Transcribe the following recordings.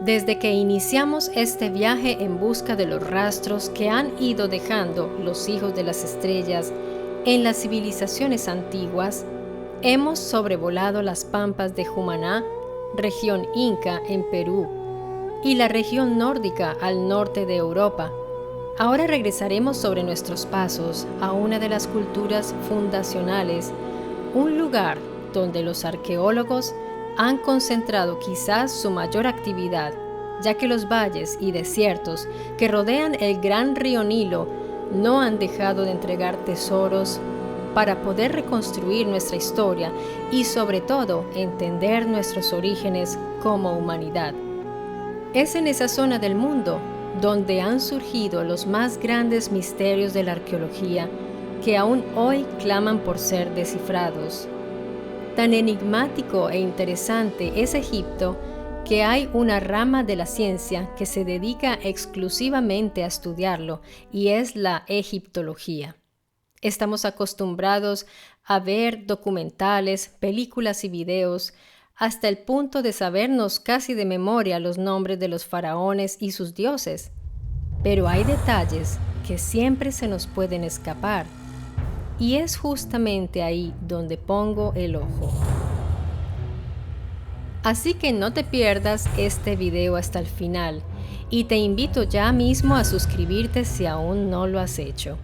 Desde que iniciamos este viaje en busca de los rastros que han ido dejando los hijos de las estrellas en las civilizaciones antiguas, hemos sobrevolado las pampas de Cumaná, región inca en Perú, y la región nórdica al norte de Europa. Ahora regresaremos sobre nuestros pasos a una de las culturas fundacionales, un lugar donde los arqueólogos han concentrado quizás su mayor actividad, ya que los valles y desiertos que rodean el gran río Nilo no han dejado de entregar tesoros para poder reconstruir nuestra historia y sobre todo entender nuestros orígenes como humanidad. Es en esa zona del mundo donde han surgido los más grandes misterios de la arqueología que aún hoy claman por ser descifrados. Tan enigmático e interesante es Egipto que hay una rama de la ciencia que se dedica exclusivamente a estudiarlo y es la egiptología. Estamos acostumbrados a ver documentales, películas y videos hasta el punto de sabernos casi de memoria los nombres de los faraones y sus dioses. Pero hay detalles que siempre se nos pueden escapar. Y es justamente ahí donde pongo el ojo. Así que no te pierdas este video hasta el final y te invito ya mismo a suscribirte si aún no lo has hecho.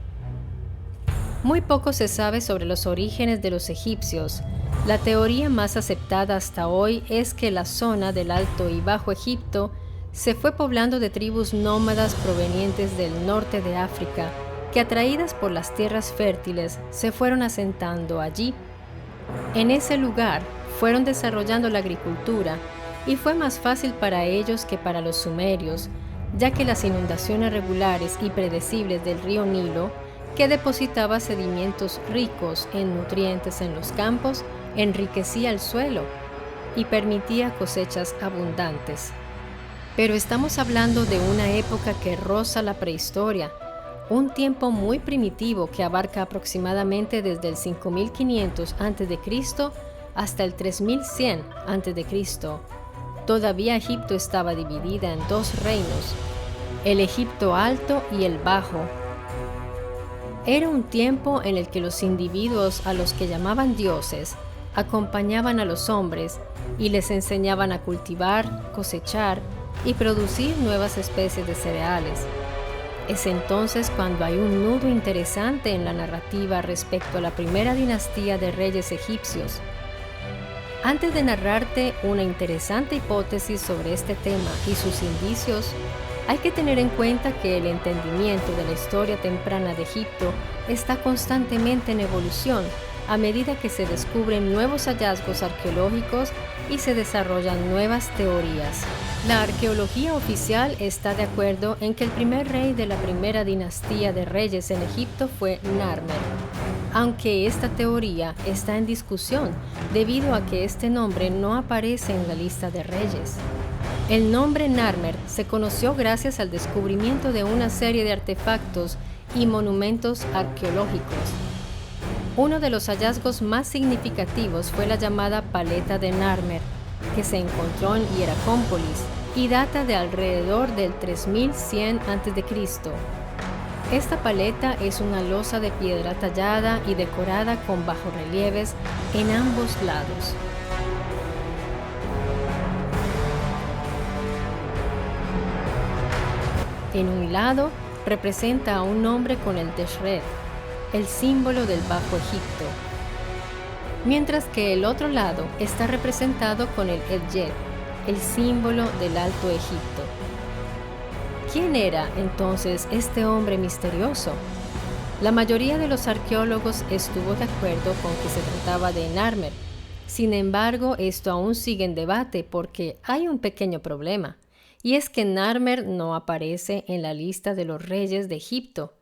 Muy poco se sabe sobre los orígenes de los egipcios. La teoría más aceptada hasta hoy es que la zona del Alto y Bajo Egipto se fue poblando de tribus nómadas provenientes del norte de África, que atraídas por las tierras fértiles se fueron asentando allí. En ese lugar fueron desarrollando la agricultura y fue más fácil para ellos que para los sumerios, ya que las inundaciones regulares y predecibles del río Nilo, que depositaba sedimentos ricos en nutrientes en los campos, enriquecía el suelo y permitía cosechas abundantes. Pero estamos hablando de una época que roza la prehistoria, un tiempo muy primitivo que abarca aproximadamente desde el 5500 a.C. hasta el 3100 a.C. Todavía Egipto estaba dividida en dos reinos, el Egipto Alto y el Bajo. Era un tiempo en el que los individuos a los que llamaban dioses acompañaban a los hombres y les enseñaban a cultivar, cosechar y producir nuevas especies de cereales. Es entonces cuando hay un nudo interesante en la narrativa respecto a la primera dinastía de reyes egipcios. Antes de narrarte una interesante hipótesis sobre este tema y sus indicios, hay que tener en cuenta que el entendimiento de la historia temprana de Egipto está constantemente en evolución a medida que se descubren nuevos hallazgos arqueológicos y se desarrollan nuevas teorías. La arqueología oficial está de acuerdo en que el primer rey de la primera dinastía de reyes en Egipto fue Narmer, aunque esta teoría está en discusión debido a que este nombre no aparece en la lista de reyes. El nombre Narmer se conoció gracias al descubrimiento de una serie de artefactos y monumentos arqueológicos. Uno de los hallazgos más significativos fue la llamada paleta de Narmer, que se encontró en Hieracómpolis y data de alrededor del 3100 a.C. Esta paleta es una losa de piedra tallada y decorada con bajorrelieves en ambos lados. En un lado representa a un hombre con el Teshret, el símbolo del Bajo Egipto, mientras que el otro lado está representado con el Edjet, el símbolo del Alto Egipto. ¿Quién era entonces este hombre misterioso? La mayoría de los arqueólogos estuvo de acuerdo con que se trataba de Narmer. Sin embargo, esto aún sigue en debate porque hay un pequeño problema, y es que Narmer no aparece en la lista de los reyes de Egipto.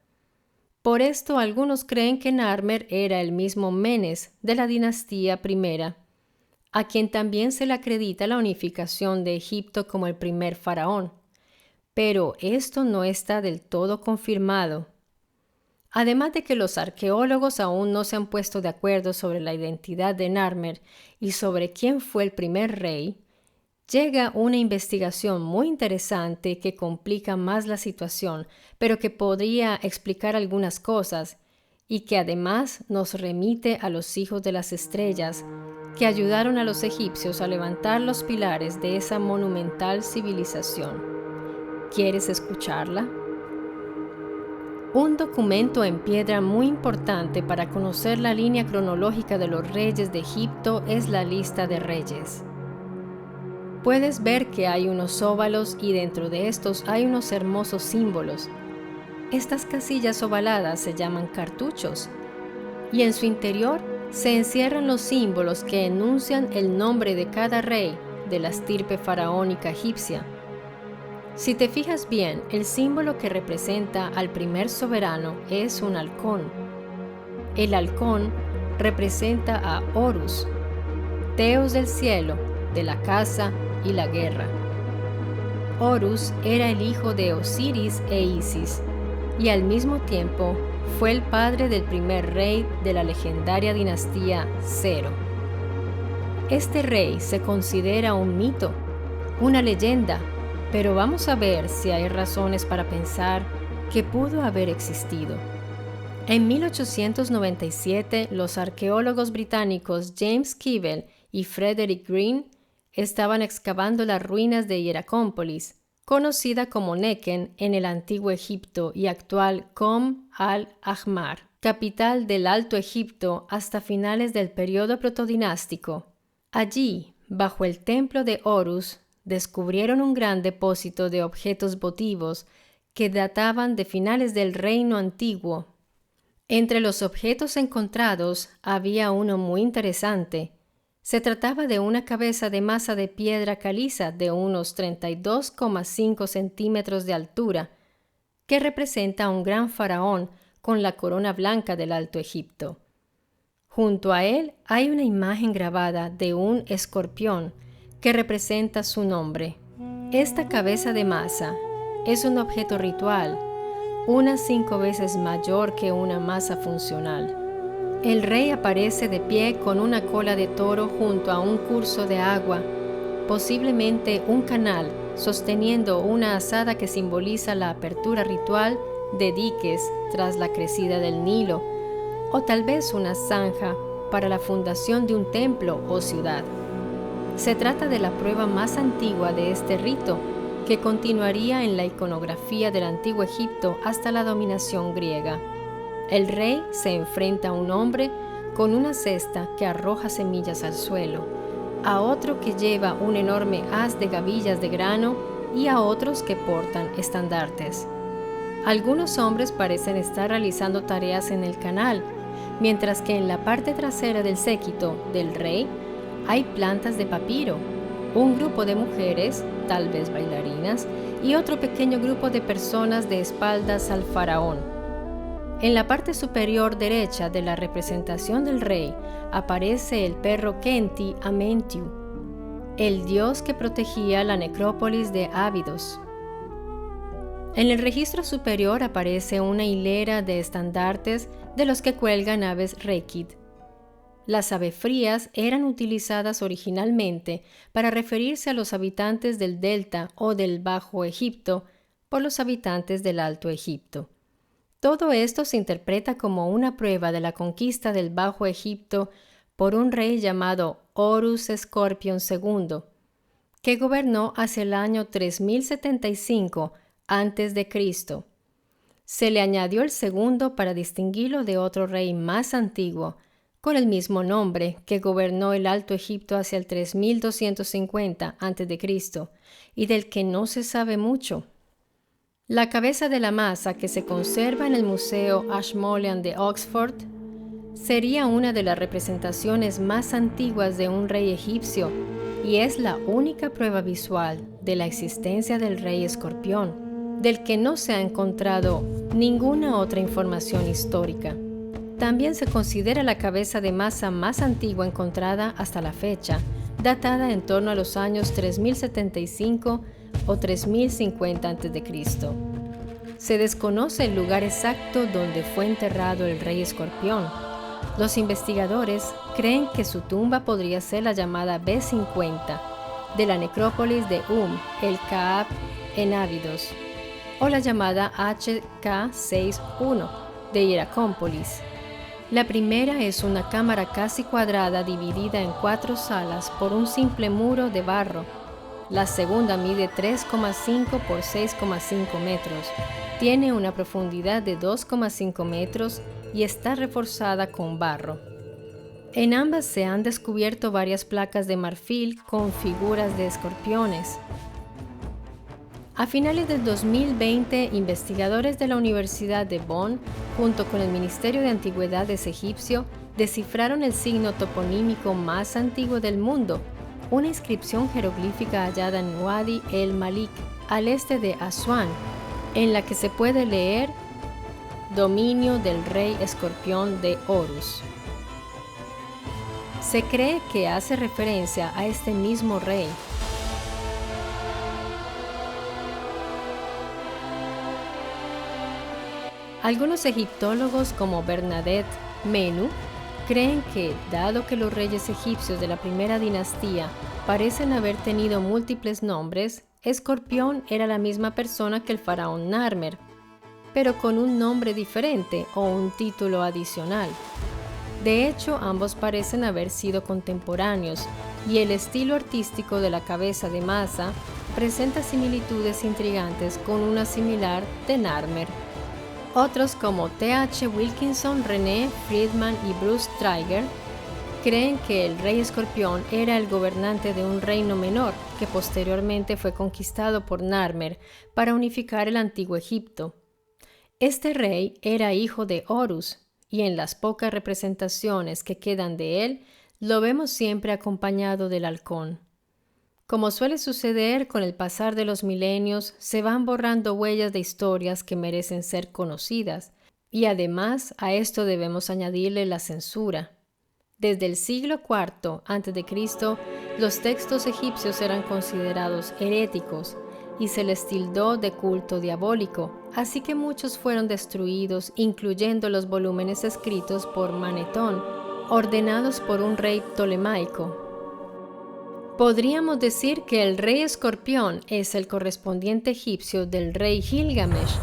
Por esto, algunos creen que Narmer era el mismo Menes de la dinastía primera, a quien también se le acredita la unificación de Egipto como el primer faraón. Pero esto no está del todo confirmado. Además de que los arqueólogos aún no se han puesto de acuerdo sobre la identidad de Narmer y sobre quién fue el primer rey, llega una investigación muy interesante que complica más la situación, pero que podría explicar algunas cosas y que además nos remite a los hijos de las estrellas que ayudaron a los egipcios a levantar los pilares de esa monumental civilización. ¿Quieres escucharla? Un documento en piedra muy importante para conocer la línea cronológica de los reyes de Egipto es la lista de reyes. Puedes ver que hay unos óvalos y dentro de estos hay unos hermosos símbolos. Estas casillas ovaladas se llaman cartuchos y en su interior se encierran los símbolos que enuncian el nombre de cada rey de la estirpe faraónica egipcia. Si te fijas bien, el símbolo que representa al primer soberano es un halcón. El halcón representa a Horus, Teos del cielo, de la caza y la guerra. Horus era el hijo de Osiris e Isis y al mismo tiempo fue el padre del primer rey de la legendaria dinastía Cero. Este rey se considera un mito, una leyenda, pero vamos a ver si hay razones para pensar que pudo haber existido. En 1897, los arqueólogos británicos James Keeble y Frederick Green estaban excavando las ruinas de Hieracómpolis, conocida como Nequen en el antiguo Egipto y actual Qom al-Ahmar, capital del Alto Egipto hasta finales del periodo protodinástico. Allí, bajo el templo de Horus, descubrieron un gran depósito de objetos votivos que databan de finales del Reino Antiguo. Entre los objetos encontrados había uno muy interesante. Se trataba de una cabeza de masa de piedra caliza de unos 32,5 centímetros de altura, que representa a un gran faraón con la corona blanca del Alto Egipto. Junto a él hay una imagen grabada de un escorpión que representa su nombre. Esta cabeza de masa es un objeto ritual, unas 5 veces mayor que una masa funcional. El rey aparece de pie con una cola de toro junto a un curso de agua, posiblemente un canal, sosteniendo una azada que simboliza la apertura ritual de diques tras la crecida del Nilo, o tal vez una zanja para la fundación de un templo o ciudad. Se trata de la prueba más antigua de este rito, que continuaría en la iconografía del antiguo Egipto hasta la dominación griega. El rey se enfrenta a un hombre con una cesta que arroja semillas al suelo, a otro que lleva un enorme haz de gavillas de grano y a otros que portan estandartes. Algunos hombres parecen estar realizando tareas en el canal, mientras que en la parte trasera del séquito del rey hay plantas de papiro, un grupo de mujeres, tal vez bailarinas, y otro pequeño grupo de personas de espaldas al faraón. En la parte superior derecha de la representación del rey aparece el perro Khenti Amentiu, el dios que protegía la necrópolis de Abidos. En el registro superior aparece una hilera de estandartes de los que cuelgan aves Rekid. Las avefrías eran utilizadas originalmente para referirse a los habitantes del Delta o del Bajo Egipto por los habitantes del Alto Egipto. Todo esto se interpreta como una prueba de la conquista del Bajo Egipto por un rey llamado Horus Scorpion II, que gobernó hacia el año 3075 a.C. Se le añadió el segundo para distinguirlo de otro rey más antiguo, con el mismo nombre, que gobernó el Alto Egipto hacia el 3250 a.C. y del que no se sabe mucho. La cabeza de la masa que se conserva en el Museo Ashmolean de Oxford sería una de las representaciones más antiguas de un rey egipcio y es la única prueba visual de la existencia del rey escorpión, del que no se ha encontrado ninguna otra información histórica. También se considera la cabeza de masa más antigua encontrada hasta la fecha, datada en torno a los años 3075 o 3050 a.C. Se desconoce el lugar exacto donde fue enterrado el rey escorpión. Los investigadores creen que su tumba podría ser la llamada B50 de la necrópolis de el Kaab en Abidos, o la llamada HK61 de Hieracómpolis. La primera es una cámara casi cuadrada dividida en 4 salas por un simple muro de barro. La segunda mide 3,5 por 6,5 metros, tiene una profundidad de 2,5 metros y está reforzada con barro. En ambas se han descubierto varias placas de marfil con figuras de escorpiones. A finales del 2020, investigadores de la Universidad de Bonn, junto con el Ministerio de Antigüedades egipcio, descifraron el signo toponímico más antiguo del mundo, una inscripción jeroglífica hallada en Wadi el-Malik, al este de Asuán, en la que se puede leer «Dominio del rey escorpión de Horus». Se cree que hace referencia a este mismo rey. Algunos egiptólogos como Bernadette Menu creen que, dado que los reyes egipcios de la primera dinastía parecen haber tenido múltiples nombres, Escorpión era la misma persona que el faraón Narmer, pero con un nombre diferente o un título adicional. De hecho, ambos parecen haber sido contemporáneos, y el estilo artístico de la cabeza de Masa presenta similitudes intrigantes con una similar de Narmer. Otros como T.H. Wilkinson, René Friedman y Bruce Traeger creen que el rey escorpión era el gobernante de un reino menor que posteriormente fue conquistado por Narmer para unificar el antiguo Egipto. Este rey era hijo de Horus y en las pocas representaciones que quedan de él lo vemos siempre acompañado del halcón. Como suele suceder con el pasar de los milenios, se van borrando huellas de historias que merecen ser conocidas, y además a esto debemos añadirle la censura. Desde el siglo IV a.C., los textos egipcios eran considerados heréticos y se les tildó de culto diabólico, así que muchos fueron destruidos, incluyendo los volúmenes escritos por Manetón, ordenados por un rey ptolemaico. Podríamos decir que el rey escorpión es el correspondiente egipcio del rey Gilgamesh,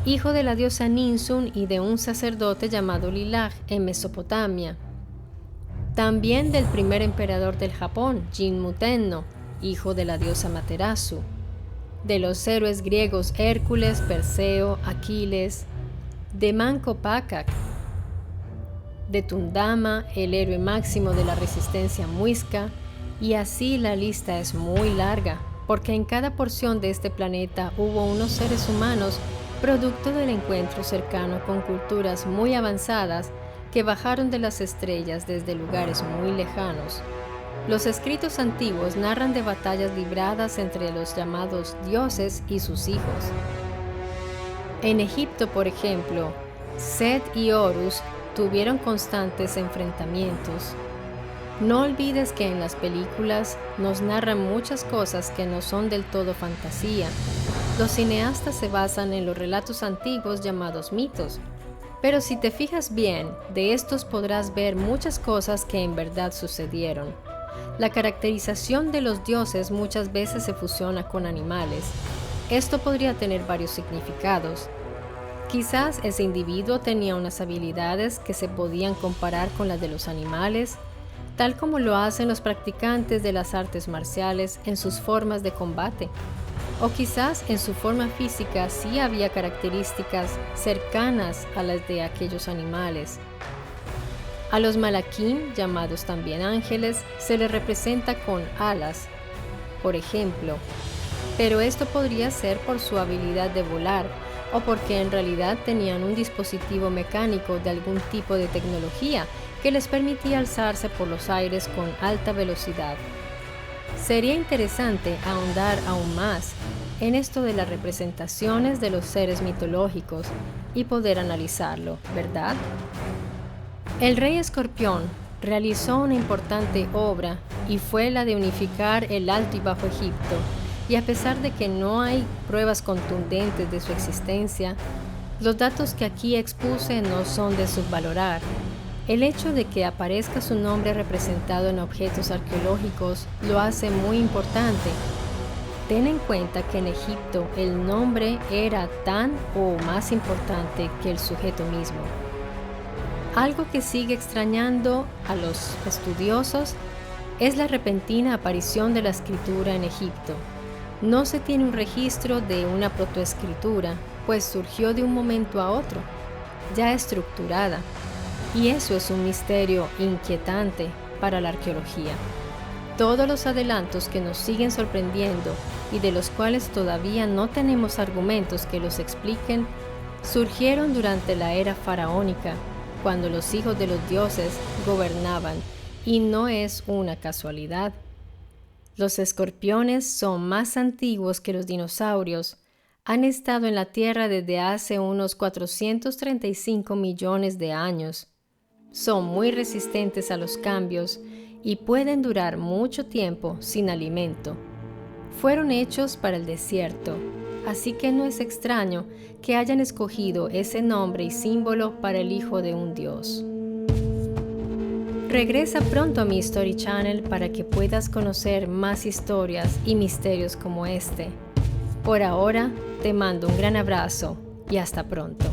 hijo de la diosa Ninsun y de un sacerdote llamado Lilaj en Mesopotamia. También del primer emperador del Japón, Jinmutenno, hijo de la diosa Materasu. De los héroes griegos Hércules, Perseo, Aquiles. De Manco Pácac. De Tundama, el héroe máximo de la resistencia muisca. Y así la lista es muy larga, porque en cada porción de este planeta hubo unos seres humanos producto del encuentro cercano con culturas muy avanzadas que bajaron de las estrellas desde lugares muy lejanos. Los escritos antiguos narran de batallas libradas entre los llamados dioses y sus hijos. En Egipto, por ejemplo, Set y Horus tuvieron constantes enfrentamientos. No olvides que en las películas nos narran muchas cosas que no son del todo fantasía. Los cineastas se basan en los relatos antiguos llamados mitos. Pero si te fijas bien, de estos podrás ver muchas cosas que en verdad sucedieron. La caracterización de los dioses muchas veces se fusiona con animales. Esto podría tener varios significados. Quizás ese individuo tenía unas habilidades que se podían comparar con las de los animales, tal como lo hacen los practicantes de las artes marciales en sus formas de combate. O quizás en su forma física sí había características cercanas a las de aquellos animales. A los malaquín, llamados también ángeles, se les representa con alas, por ejemplo, pero esto podría ser por su habilidad de volar o porque en realidad tenían un dispositivo mecánico de algún tipo de tecnología que les permitía alzarse por los aires con alta velocidad. Sería interesante ahondar aún más en esto de las representaciones de los seres mitológicos y poder analizarlo, ¿verdad? El rey Escorpión realizó una importante obra y fue la de unificar el Alto y Bajo Egipto y a pesar de que no hay pruebas contundentes de su existencia, los datos que aquí expuse no son de subvalorar. El hecho de que aparezca su nombre representado en objetos arqueológicos lo hace muy importante. Ten en cuenta que en Egipto el nombre era tan o más importante que el sujeto mismo. Algo que sigue extrañando a los estudiosos es la repentina aparición de la escritura en Egipto. No se tiene un registro de una protoescritura, pues surgió de un momento a otro, ya estructurada, y eso es un misterio inquietante para la arqueología. Todos los adelantos que nos siguen sorprendiendo y de los cuales todavía no tenemos argumentos que los expliquen, surgieron durante la era faraónica, cuando los hijos de los dioses gobernaban, y no es una casualidad. Los escorpiones son más antiguos que los dinosaurios. Han estado en la Tierra desde hace unos 435 millones de años. Son muy resistentes a los cambios y pueden durar mucho tiempo sin alimento. Fueron hechos para el desierto, así que no es extraño que hayan escogido ese nombre y símbolo para el hijo de un dios. Regresa pronto a mi History Channel para que puedas conocer más historias y misterios como este. Por ahora, te mando un gran abrazo y hasta pronto.